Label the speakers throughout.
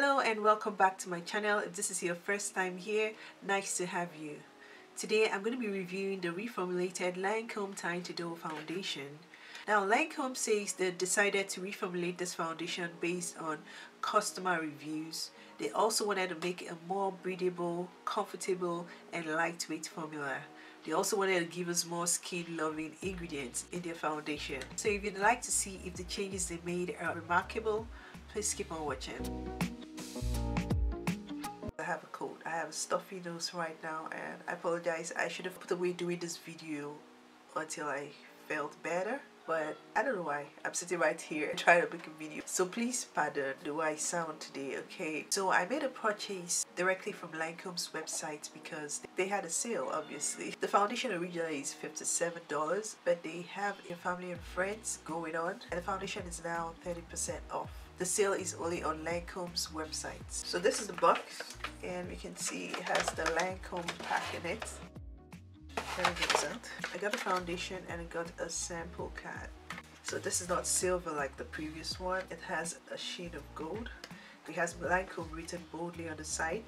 Speaker 1: Hello and welcome back to my channel. If this is your first time here, nice to have you. Today I'm going to be reviewing the reformulated Lancome Teint Idole foundation. Now Lancome says they decided to reformulate this foundation based on customer reviews. They also wanted to make it a more breathable, comfortable and lightweight formula. They also wanted to give us more skin-loving ingredients in their foundation. So if you'd like to see if the changes they made are remarkable, please keep on watching. I have a cold. I have a stuffy nose right now and I apologize. I should have put away doing this video until I felt better. But I don't know why. I'm sitting right here trying to make a video. So please pardon the way I sound today, okay? So I made a purchase directly from Lancome's website because they had a sale, obviously. The foundation originally is $57, but they have a family and friends going on. And the foundation is now 30% off. The sale is only on Lancome's website. So this is the box and we can see it has the Lancome pack in it. I got the foundation and I got a sample card. So this is not silver like the previous one. It has a shade of gold. It has Lancome written boldly on the side,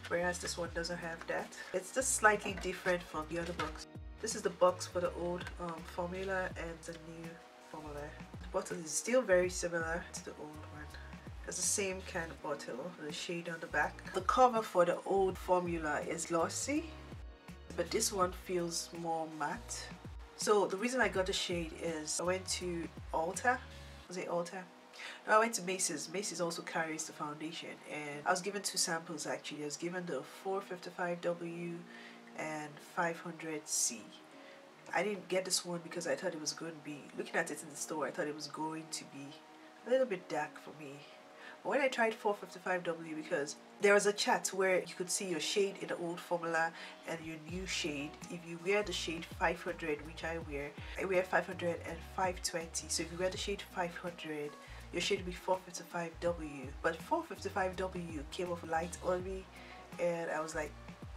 Speaker 1: whereas this one doesn't have that. It's just slightly different from the other box. This is the box for the old formula and the new formula. The bottle is still very similar to the old one. It's the same kind of bottle, the shade on the back. The cover for the old formula is glossy, but this one feels more matte. So the reason I got the shade is I went to Ulta. Was it Ulta? No, I went to Macy's. Macy's also carries the foundation and I was given two samples actually. I was given the 455W and 500C. I didn't get this one because I thought it was going to be, looking at it in the store, I thought it was going to be a little bit dark for me. But when I tried 455W, because there was a chat where you could see your shade in the old formula and your new shade. If you wear the shade 500, which I wear 500 and 520. So if you wear the shade 500, your shade will be 455W. But 455W came off light on me and I was like,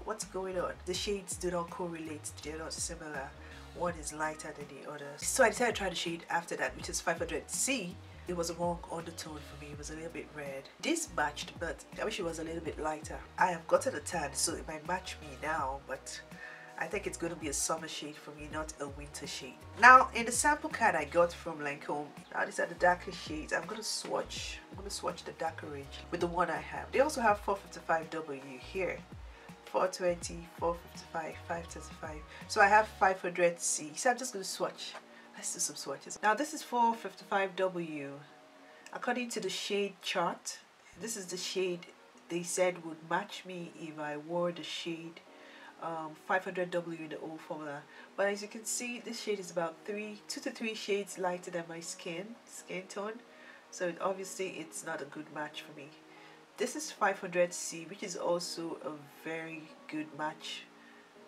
Speaker 1: what's going on? The shades do not correlate, they're not similar. One is lighter than the other. So I decided to try the shade after that, which is 500C. It was a wrong undertone for me. It was a little bit red. This matched, but I wish it was a little bit lighter. I have gotten a tan, so it might match me now, but I think it's going to be a summer shade for me, not a winter shade. Now, in the sample card I got from Lancome, now these are the darker shades. I'm going to swatch the darker range with the one I have. They also have 455W here. 420, 455, 535. So I have 500C. So I'm just going to swatch. Let's do some swatches. Now this is 455W. According to the shade chart, this is the shade they said would match me if I wore the shade 500W in the old formula. But as you can see, this shade is about 2 to 3 shades lighter than my skin tone. So obviously it's not a good match for me. This is 500C, which is also a very good match.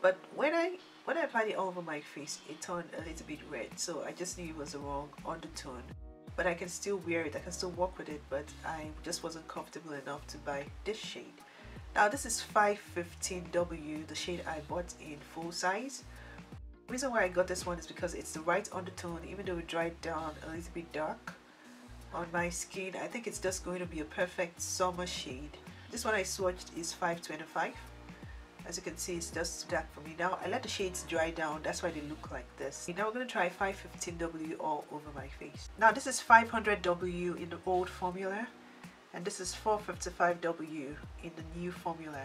Speaker 1: But when I applied it all over my face, it turned a little bit red, so I just knew it was the wrong undertone. But I can still wear it, I can still work with it, but I just wasn't comfortable enough to buy this shade. Now this is 515W, the shade I bought in full size. The reason why I got this one is because it's the right undertone, even though it dried down a little bit dark on my skin. I think it's just going to be a perfect summer shade. This one I swatched is 525. As you can see, it's just dark for me. Now I let the shades dry down, that's why they look like this. Now we're going to try 515W all over my face. Now this is 500W in the old formula and this is 455W in the new formula.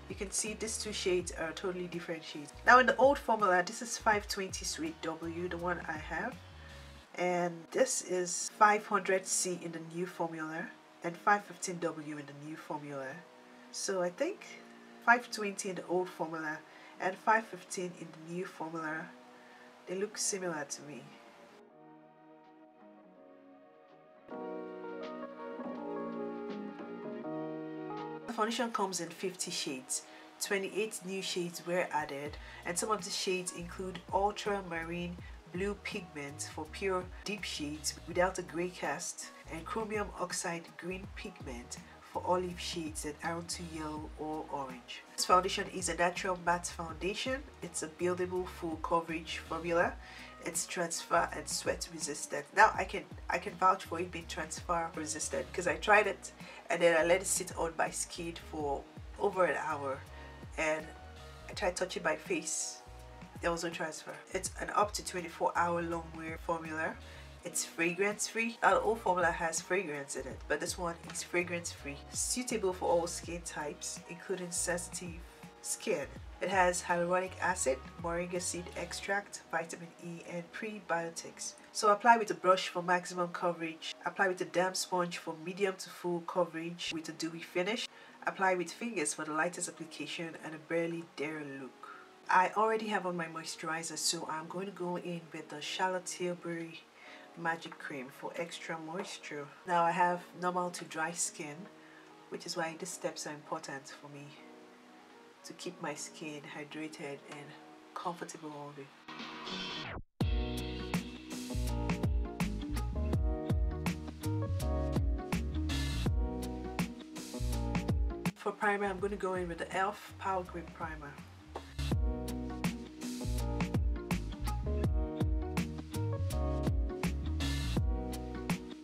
Speaker 1: You can see these two shades are totally different shades. Now in the old formula, this is 520 Sweet W, the one I have, and this is 500C in the new formula and 515W in the new formula. So I think 520 in the old formula and 515 in the new formula, they look similar to me. The foundation comes in 50 shades. 28 new shades were added, and some of the shades include ultramarine blue pigment for pure deep shades without a gray cast, and chromium oxide green pigment for olive shades that aren't too yellow or orange. This foundation is a natural matte foundation. It's a buildable full coverage formula it's transfer and sweat resistant. Now I can vouch for it being transfer resistant because I tried it and then I let it sit on my skin for over an hour, and I tried touching my face. There was no transfer. It's an up to 24-hour long wear formula. It's fragrance free. Our old formula has fragrance in it, but this one is fragrance free. Suitable for all skin types, including sensitive skin. It has hyaluronic acid, moringa seed extract, vitamin E, and prebiotics. So apply with a brush for maximum coverage. Apply with a damp sponge for medium to full coverage with a dewy finish. Apply with fingers for the lightest application and a barely dare look. I already have on my moisturizer, so I'm going to go in with the Charlotte Tilbury Magic Cream for extra moisture. Now I have normal to dry skin, which is why these steps are important for me to keep my skin hydrated and comfortable all day. For primer, I'm going to go in with the e.l.f. Power Grip Primer.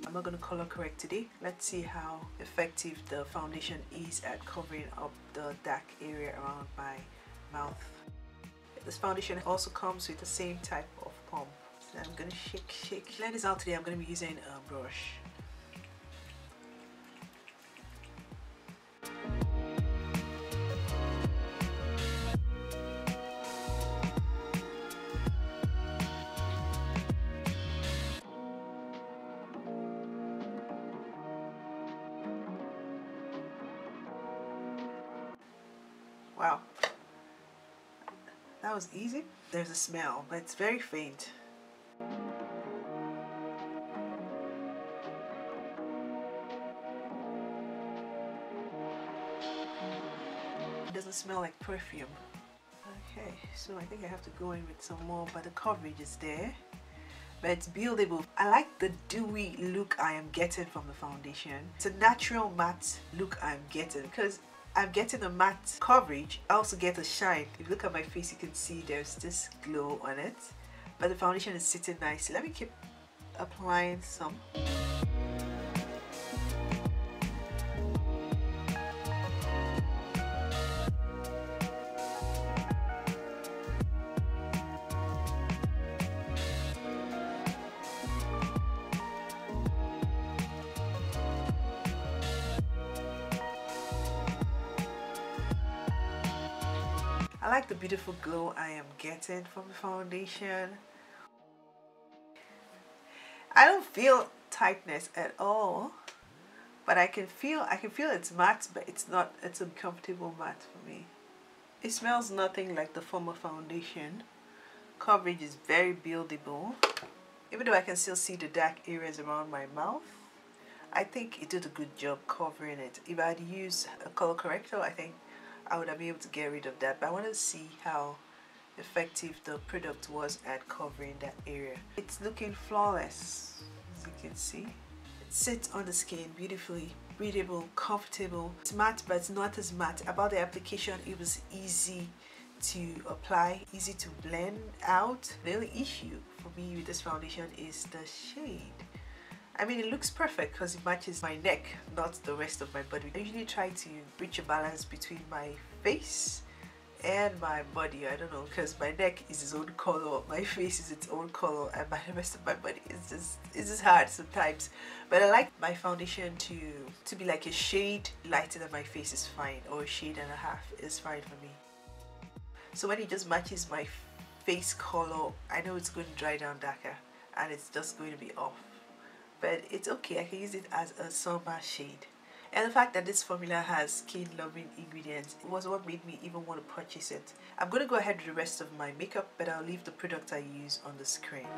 Speaker 1: I'm not going to color correct today. Let's see how effective the foundation is at covering up the dark area around my mouth. This foundation also comes with the same type of pump. So I'm going to shake. Blend this out today. I'm going to be using a brush. Wow, that was easy. There's a smell, but it's very faint. It doesn't smell like perfume. Okay, so I think I have to go in with some more, but the coverage is there. But it's buildable. I like the dewy look I am getting from the foundation. It's a natural matte look I'm getting because I'm getting a matte coverage. I also get a shine. If you look at my face, you can see there's this glow on it, but the foundation is sitting nicely. Let me keep applying some. I like the beautiful glow I am getting from the foundation. I don't feel tightness at all, but I can feel it's matte, but it's not. It's a comfortable matte for me. It smells nothing like the former foundation. Coverage is very buildable. Even though I can still see the dark areas around my mouth, I think it did a good job covering it. If I had used a color corrector, I think I would have been able to get rid of that, but I want to see how effective the product was at covering that area. It's looking flawless, as you can see. It sits on the skin beautifully, breathable, comfortable. It's matte, but it's not as matte. About the application, it was easy to apply, easy to blend out. The only issue for me with this foundation is the shade. I mean, it looks perfect because it matches my neck, not the rest of my body. I usually try to reach a balance between my face and my body. I don't know, because my neck is its own color, my face is its own color, and the rest of my body is just hard sometimes. But I like my foundation to be like a shade lighter than my face is fine, or a shade and a half is fine for me. So when it just matches my face color, I know it's going to dry down darker and it's just going to be off. But it's okay, I can use it as a summer shade. And the fact that this formula has skin loving ingredients was what made me even want to purchase it. I'm going to go ahead with the rest of my makeup, but I'll leave the product I use on the screen.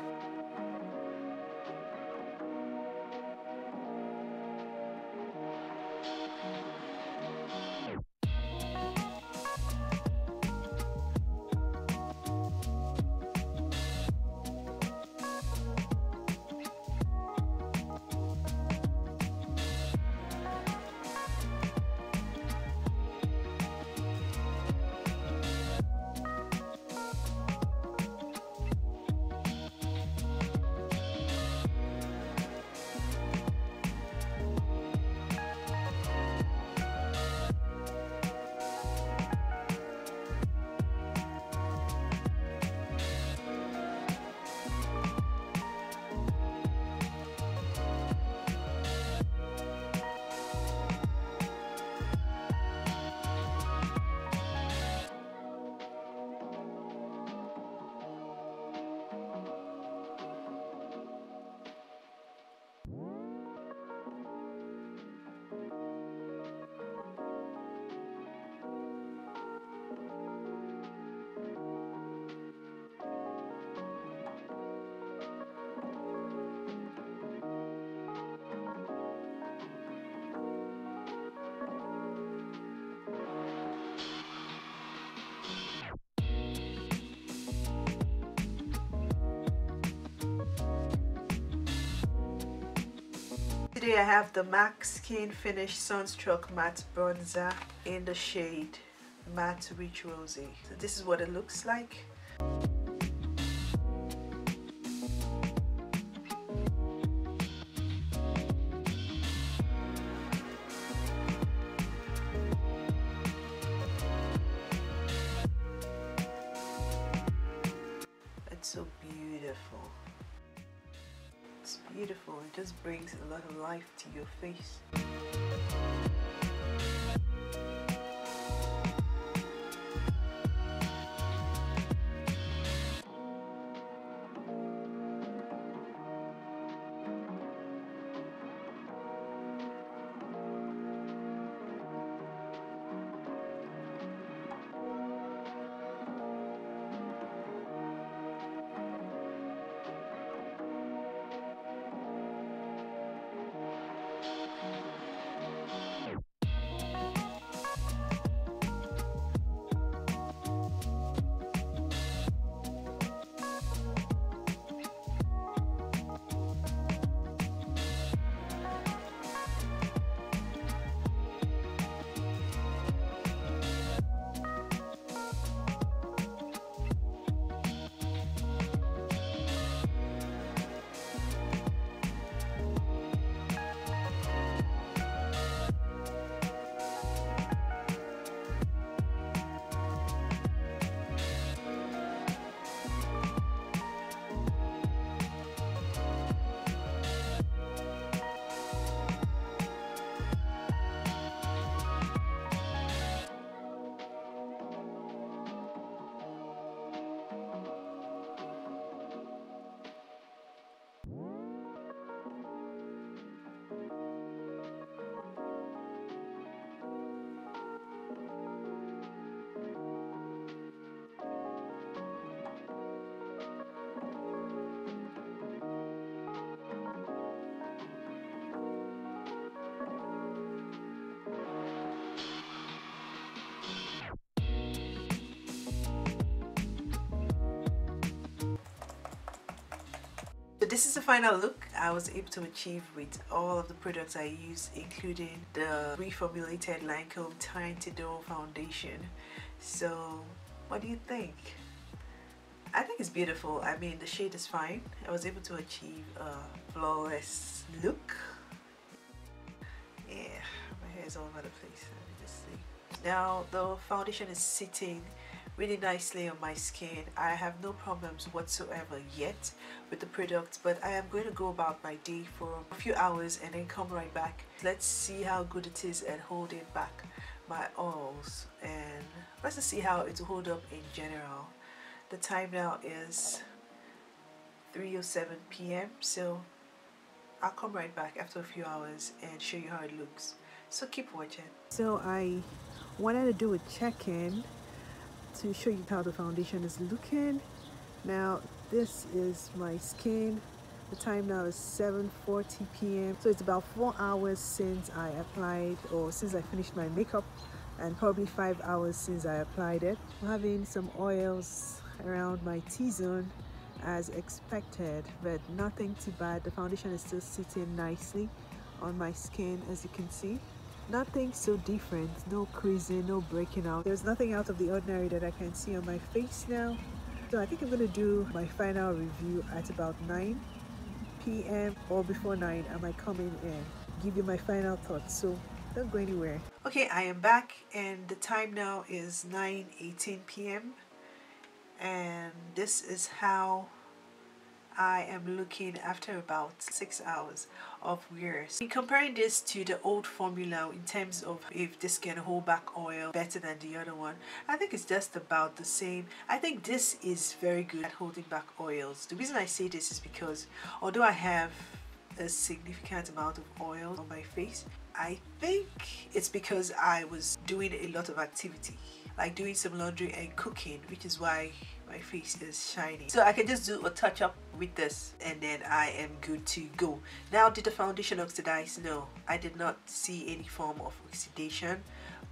Speaker 1: today I have the MAC Skin Finish Sunstruck Matte Bronzer in the shade Matte Rich Rosy. So this is what it looks like. It's so beautiful. It's beautiful. It just brings a lot of life to your face. So this is the final look I was able to achieve with all of the products I use, including the Reformulated Lancome Teint Idole foundation. So what do you think? I think it's beautiful. I mean, the shade is fine. I was able to achieve a flawless look. Yeah, my hair is all over the place. Let me just see. Now the foundation is sitting really nicely on my skin. I have no problems whatsoever yet with the product, but I am going to go about my day for a few hours and then come right back. Let's see how good it is at holding back my oils, and let's just see how it will hold up in general. The time now is 3:07 p.m. so I'll come right back after a few hours and show you how it looks. So keep watching. So I wanted to do a check-in to show you how the foundation is looking. Now this is my skin. The time now is 7:40 p.m. so it's about 4 hours since I applied, or since I finished my makeup, and probably 5 hours since I applied it. I'm having some oils around my T-zone as expected, but nothing too bad. The foundation is still sitting nicely on my skin, as you can see. Nothing so different, no creasing, no breaking out. There's nothing out of the ordinary that I can see on my face now. So I think I'm going to do my final review at about 9 p.m. or before 9. I might come in and give you my final thoughts, so don't go anywhere. Okay, I am back and the time now is 9:18 p.m. and this is how I am looking after about 6 hours of wear. In comparing this to the old formula in terms of if this can hold back oil better than the other one, I think it's just about the same. I think this is very good at holding back oils. The reason I say this is because although I have a significant amount of oil on my face, I think it's because I was doing a lot of activity, like doing some laundry and cooking, which is why my face is shiny. So I can just do a touch up with this and then I am good to go. Now, did the foundation oxidize? No, I did not see any form of oxidation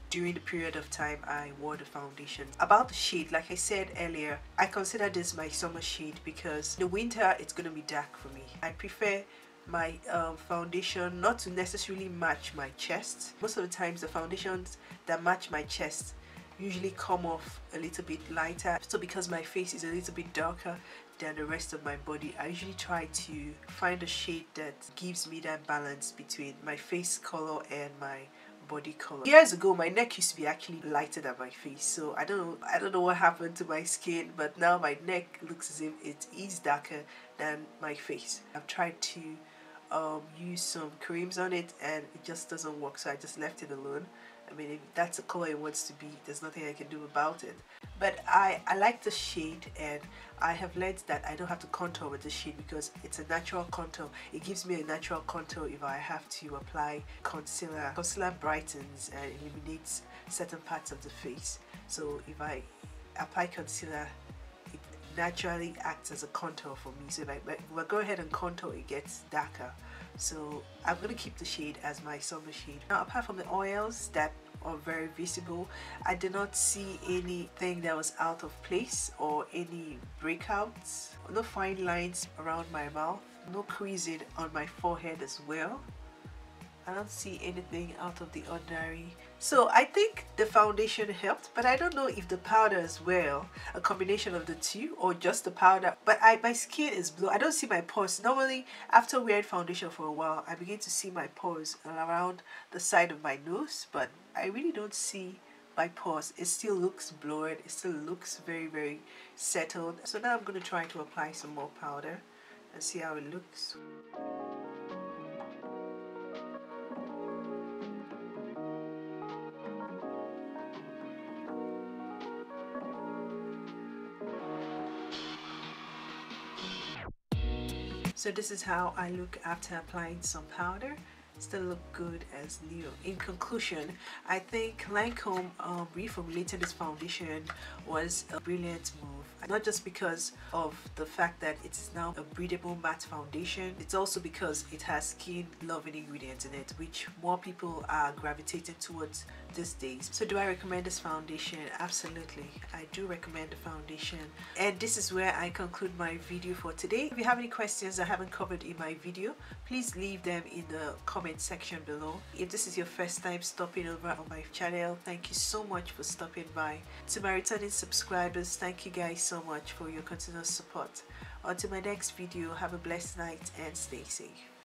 Speaker 1: during the period of time I wore the foundation. About the shade, like I said earlier, I consider this my summer shade because in the winter it's going to be dark for me. I prefer my foundation not to necessarily match my chest. Most of the times the foundations that match my chest usually come off a little bit lighter. So because my face is a little bit darker than the rest of my body, I usually try to find a shade that gives me that balance between my face color and my body color. Years ago my neck used to be actually lighter than my face, so I don't know what happened to my skin, but now my neck looks as if it is darker than my face. I've tried to use some creams on it and it just doesn't work, so I just left it alone. I mean, if that's the color it wants to be, there's nothing I can do about it. But I like the shade, and I have learned that I don't have to contour with the shade because it's a natural contour. It gives me a natural contour if I have to apply concealer. Concealer brightens and illuminates certain parts of the face. So if I apply concealer, it naturally acts as a contour for me. So if I go ahead and contour, it gets darker. So I'm going to keep the shade as my summer shade. Now, apart from the oils that are very visible, I did not see anything that was out of place or any breakouts. No fine lines around my mouth, no creasing on my forehead as well. I don't see anything out of the ordinary. So I think the foundation helped, but I don't know if the powder as well, a combination of the two or just the powder. But my skin is blue. I don't see my pores. Normally after wearing foundation for a while, I begin to see my pores around the side of my nose, but I really don't see my pores. It still looks blurred. It still looks very, very settled. So now I'm going to try to apply some more powder and see how it looks. So this is how I look after applying some powder. Still look good as new. In conclusion, I think Lancome reformulating this foundation was a brilliant move. Not just because of the fact that it's now a breathable matte foundation, it's also because it has skin loving ingredients in it, which more people are gravitating towards these days. So do I recommend this foundation? Absolutely, I do recommend the foundation. And this is where I conclude my video for today. If you have any questions I haven't covered in my video, please leave them in the comment section below. If this is your first time stopping over on my channel, thank you so much for stopping by. To my returning subscribers, thank you guys so much for your continuous support. Until my next video, have a blessed night and stay safe.